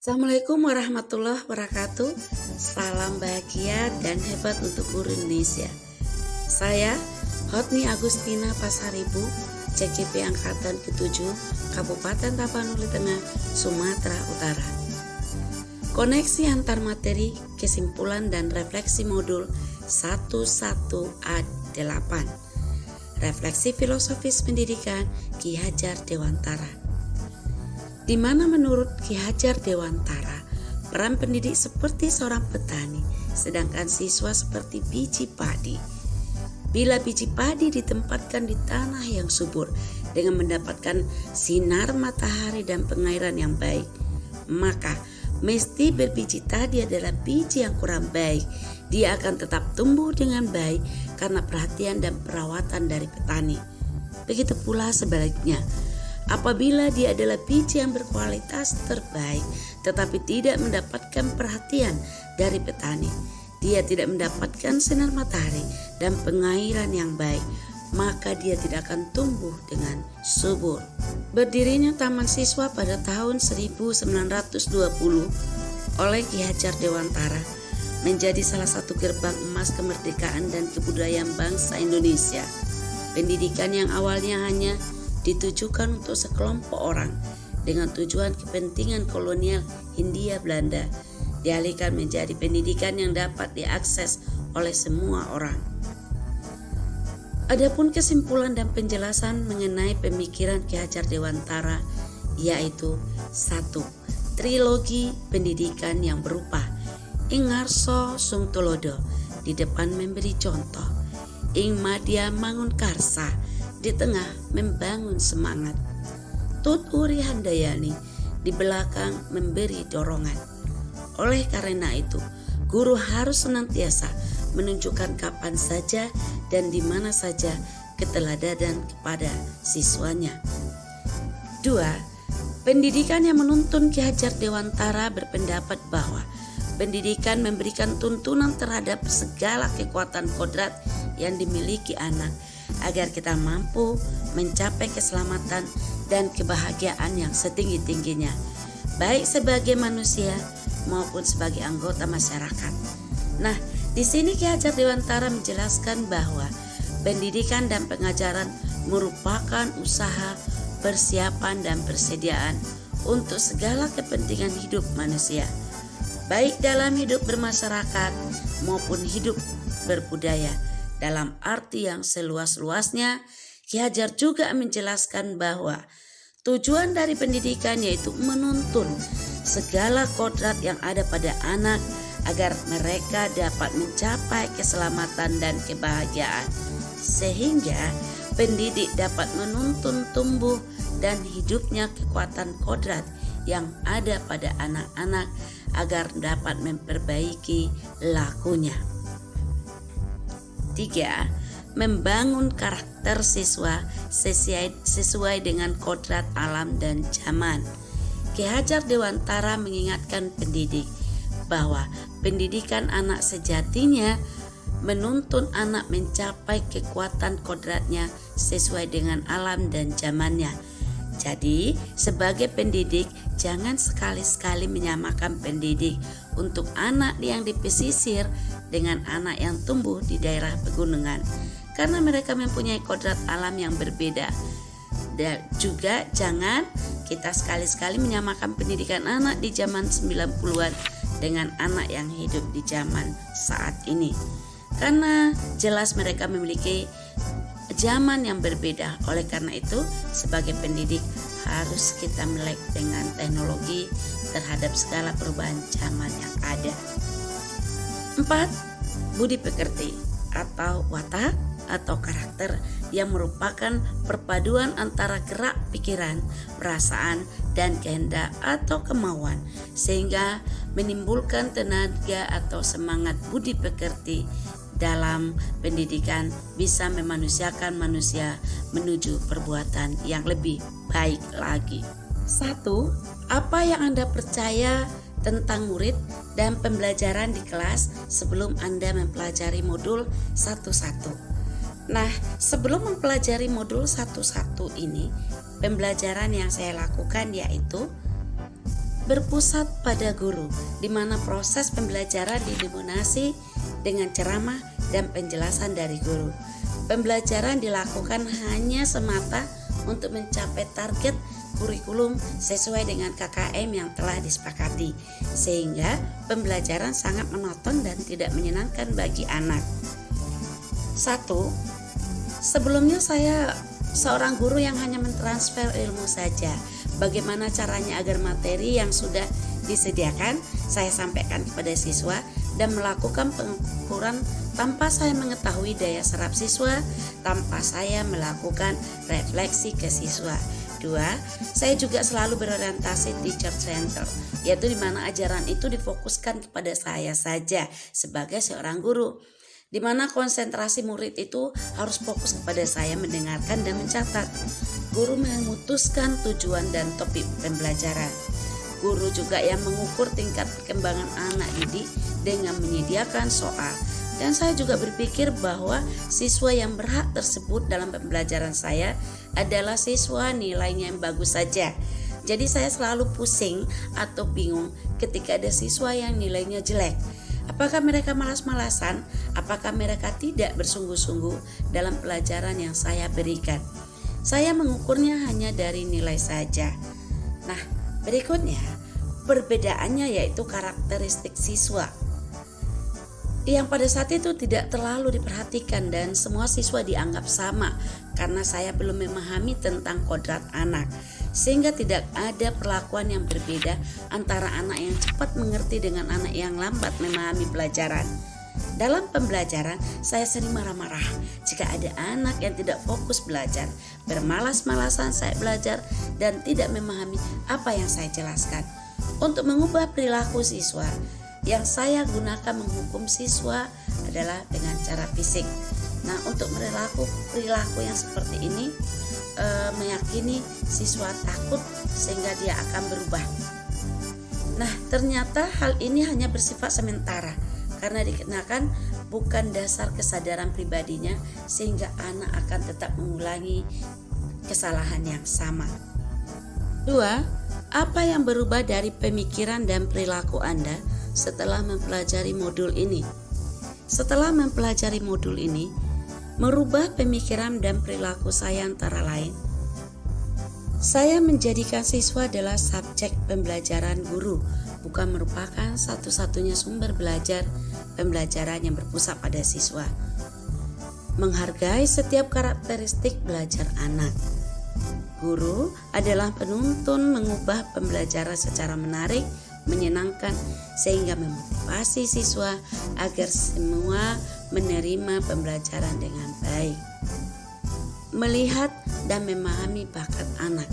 Assalamualaikum warahmatullahi wabarakatuh. Salam bahagia dan hebat untuk guru Indonesia. Saya Hotni Agustina Pasaribu, CCP Angkatan ke-7, Kabupaten Tapanuli Tengah, Sumatera Utara. Koneksi antar materi, kesimpulan dan refleksi modul 11A8. Refleksi filosofis pendidikan Ki Hajar Dewantara. Di mana menurut Ki Hajar Dewantara, peran pendidik seperti seorang petani, sedangkan siswa seperti biji padi. Bila biji padi ditempatkan di tanah yang subur dengan mendapatkan sinar matahari dan pengairan yang baik, maka mesti berbiji tadi adalah biji yang kurang baik. Dia akan tetap tumbuh dengan baik karena perhatian dan perawatan dari petani. Begitu pula sebaliknya, apabila dia adalah biji yang berkualitas terbaik tetapi tidak mendapatkan perhatian dari petani, dia tidak mendapatkan sinar matahari dan pengairan yang baik, maka dia tidak akan tumbuh dengan subur. Berdirinya Taman Siswa pada tahun 1920 oleh Ki Hajar Dewantara menjadi salah satu gerbang emas kemerdekaan dan kebudayaan bangsa Indonesia. Pendidikan yang awalnya hanya ditujukan untuk sekelompok orang dengan tujuan kepentingan kolonial Hindia Belanda dialihkan menjadi pendidikan yang dapat diakses oleh semua orang. Adapun kesimpulan dan penjelasan mengenai pemikiran Ki Hajar Dewantara yaitu 1. Trilogi pendidikan yang berupa ing ngarso sung tulodo, di depan memberi contoh, ing madya mangun karsa, di tengah membangun semangat, tut uri handayani, di belakang memberi dorongan. Oleh karena itu, guru harus senantiasa menunjukkan kapan saja dan di mana saja keteladanan kepada siswanya. 2. Pendidikan yang menuntun Ki Hajar Dewantara berpendapat bahwa pendidikan memberikan tuntunan terhadap segala kekuatan kodrat yang dimiliki anak agar kita mampu mencapai keselamatan dan kebahagiaan yang setinggi-tingginya, baik sebagai manusia maupun sebagai anggota masyarakat. Nah, di sini Ki Hajar Dewantara menjelaskan bahwa pendidikan dan pengajaran merupakan usaha, persiapan dan persediaan untuk segala kepentingan hidup manusia, baik dalam hidup bermasyarakat maupun hidup berbudaya. Dalam arti yang seluas-luasnya, Ki Hajar juga menjelaskan bahwa tujuan dari pendidikan yaitu menuntun segala kodrat yang ada pada anak agar mereka dapat mencapai keselamatan dan kebahagiaan, sehingga pendidik dapat menuntun tumbuh dan hidupnya kekuatan kodrat yang ada pada anak-anak agar dapat memperbaiki lakunya. 3. Membangun karakter siswa sesuai dengan kodrat alam dan zaman. Ki Hajar Dewantara mengingatkan pendidik bahwa pendidikan anak sejatinya menuntun anak mencapai kekuatan kodratnya sesuai dengan alam dan zamannya. Jadi, sebagai pendidik, jangan sekali-sekali menyamakan pendidik untuk anak yang di pesisir dengan anak yang tumbuh di daerah pegunungan, karena mereka mempunyai kodrat alam yang berbeda. Dan juga jangan kita sekali-sekali menyamakan pendidikan anak di zaman 90-an dengan anak yang hidup di zaman saat ini, karena jelas mereka memiliki zaman yang berbeda. Oleh karena itu, sebagai pendidik harus kita melek dengan teknologi terhadap segala perubahan zaman yang ada. 4. Budi pekerti atau watak atau karakter yang merupakan perpaduan antara gerak pikiran, perasaan, dan kehendak atau kemauan, sehingga menimbulkan tenaga atau semangat budi pekerti dalam pendidikan bisa memanusiakan manusia menuju perbuatan yang lebih baik lagi. 1. Apa yang Anda percaya tentang murid dan pembelajaran di kelas sebelum Anda mempelajari modul 11. Nah, sebelum mempelajari modul 11 ini, pembelajaran yang saya lakukan yaitu berpusat pada guru, di mana proses pembelajaran didominasi dengan ceramah dan penjelasan dari guru. Pembelajaran dilakukan hanya semata untuk mencapai target kurikulum sesuai dengan KKM yang telah disepakati, sehingga pembelajaran sangat monoton dan tidak menyenangkan bagi anak. 1. Sebelumnya saya seorang guru yang hanya mentransfer ilmu saja. Bagaimana caranya agar materi yang sudah disediakan saya sampaikan kepada siswa dan melakukan pengukuran tanpa saya mengetahui daya serap siswa, tanpa saya melakukan refleksi ke siswa. 2. Saya juga selalu berorientasi teacher center, yaitu di mana ajaran itu difokuskan kepada saya saja sebagai seorang guru, di mana konsentrasi murid itu harus fokus kepada saya mendengarkan dan mencatat. Guru memutuskan tujuan dan topik pembelajaran. Guru juga yang mengukur tingkat perkembangan anak didik dengan menyediakan soal. Dan saya juga berpikir bahwa siswa yang berhak tersebut dalam pembelajaran saya adalah siswa nilainya yang bagus saja. Jadi saya selalu pusing atau bingung ketika ada siswa yang nilainya jelek. Apakah mereka malas-malasan? Apakah mereka tidak bersungguh-sungguh dalam pelajaran yang saya berikan? Saya mengukurnya hanya dari nilai saja. Nah, berikutnya perbedaannya yaitu karakteristik siswa yang pada saat itu tidak terlalu diperhatikan dan semua siswa dianggap sama karena saya belum memahami tentang kodrat anak, sehingga tidak ada perlakuan yang berbeda antara anak yang cepat mengerti dengan anak yang lambat memahami pelajaran. Dalam pembelajaran, saya sering marah-marah jika ada anak yang tidak fokus belajar, bermalas-malasan saya belajar dan tidak memahami apa yang saya jelaskan. Untuk mengubah perilaku siswa, yang saya gunakan menghukum siswa adalah dengan cara fisik. Nah, untuk perilaku yang seperti ini meyakini siswa takut sehingga dia akan berubah. Nah, ternyata hal ini hanya bersifat sementara karena dikenakan bukan dasar kesadaran pribadinya, sehingga anak akan tetap mengulangi kesalahan yang sama. 2. Apa yang berubah dari pemikiran dan perilaku Anda setelah mempelajari modul ini? Setelah mempelajari modul ini, merubah pemikiran dan perilaku saya antara lain, saya menjadikan siswa adalah subjek pembelajaran guru, bukan merupakan satu-satunya sumber belajar pembelajaran yang berpusat pada siswa. Menghargai setiap karakteristik belajar anak. Guru adalah penuntun mengubah pembelajaran secara menarik, menyenangkan, sehingga memotivasi siswa agar semua menerima pembelajaran dengan baik. Melihat dan memahami bakat anak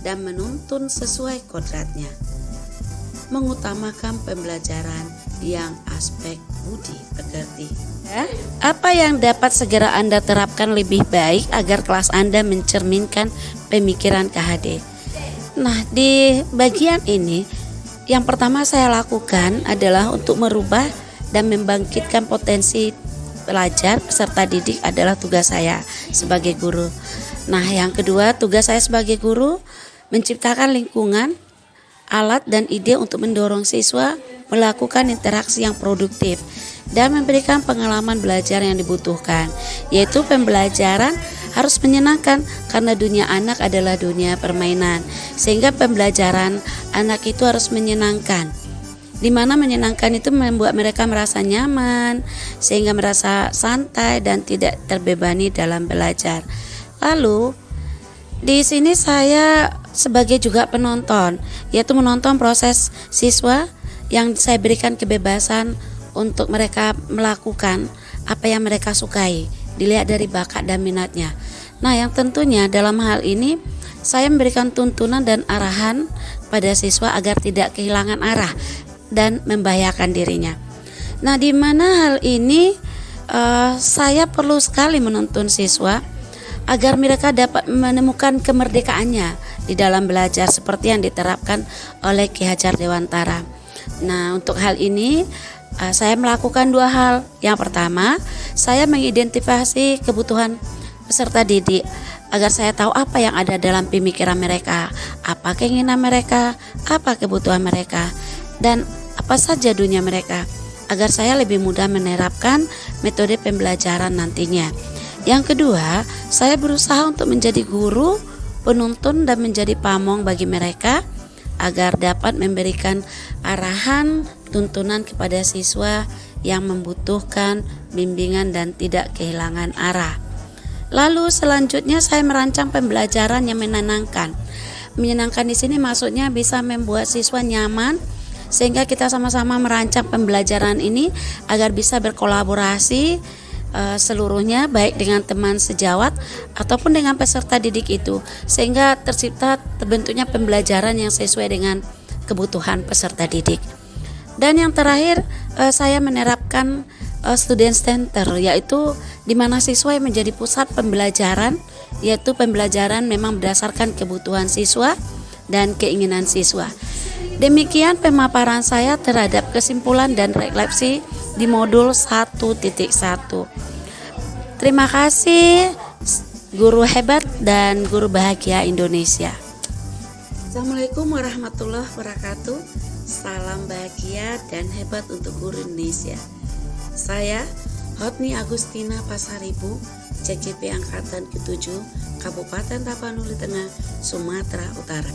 dan menuntun sesuai kodratnya. Mengutamakan pembelajaran yang aspek budi pekerti. Apa yang dapat segera Anda terapkan lebih baik agar kelas Anda mencerminkan pemikiran KHD? Nah, di bagian ini yang pertama saya lakukan adalah untuk merubah dan membangkitkan potensi pelajar peserta didik adalah tugas saya sebagai guru. Nah, yang kedua, tugas saya sebagai guru menciptakan lingkungan, alat dan ide untuk mendorong siswa melakukan interaksi yang produktif dan memberikan pengalaman belajar yang dibutuhkan, yaitu pembelajaran harus menyenangkan karena dunia anak adalah dunia permainan, sehingga pembelajaran anak itu harus menyenangkan. Di mana menyenangkan itu membuat mereka merasa nyaman, sehingga merasa santai dan tidak terbebani dalam belajar. Lalu di sini saya sebagai juga penonton, yaitu menonton proses siswa yang saya berikan kebebasan untuk mereka melakukan apa yang mereka sukai, dilihat dari bakat dan minatnya. Nah, yang tentunya dalam hal ini saya memberikan tuntunan dan arahan pada siswa agar tidak kehilangan arah dan membahayakan dirinya. Nah, di mana hal ini saya perlu sekali menuntun siswa agar mereka dapat menemukan kemerdekaannya di dalam belajar seperti yang diterapkan oleh Ki Hajar Dewantara. Nah, untuk hal ini saya melakukan dua hal. Yang pertama, saya mengidentifikasi kebutuhan peserta didik agar saya tahu apa yang ada dalam pemikiran mereka, apa keinginan mereka, apa kebutuhan mereka, dan apa saja dunia mereka, agar saya lebih mudah menerapkan metode pembelajaran nantinya. Yang kedua, saya berusaha untuk menjadi guru, penuntun, dan menjadi pamong bagi mereka agar dapat memberikan arahan, tuntunan kepada siswa yang membutuhkan bimbingan dan tidak kehilangan arah. Lalu selanjutnya saya merancang pembelajaran yang menyenangkan. Menyenangkan di sini maksudnya bisa membuat siswa nyaman sehingga kita sama-sama merancang pembelajaran ini agar bisa berkolaborasi seluruhnya, baik dengan teman sejawat ataupun dengan peserta didik itu, sehingga terbentuknya pembelajaran yang sesuai dengan kebutuhan peserta didik. Dan yang terakhir, saya menerapkan student center, yaitu di mana siswa yang menjadi pusat pembelajaran, yaitu pembelajaran memang berdasarkan kebutuhan siswa dan keinginan siswa. Demikian pemaparan saya terhadap kesimpulan dan refleksi di modul 1.1. Terima kasih guru hebat dan guru bahagia Indonesia. Assalamualaikum warahmatullahi wabarakatuh. Salam bahagia dan hebat untuk guru Indonesia. Saya Hotni Agustina Pasaribu, CGP Angkatan ke-7, Kabupaten Tapanuli Tengah, Sumatera Utara.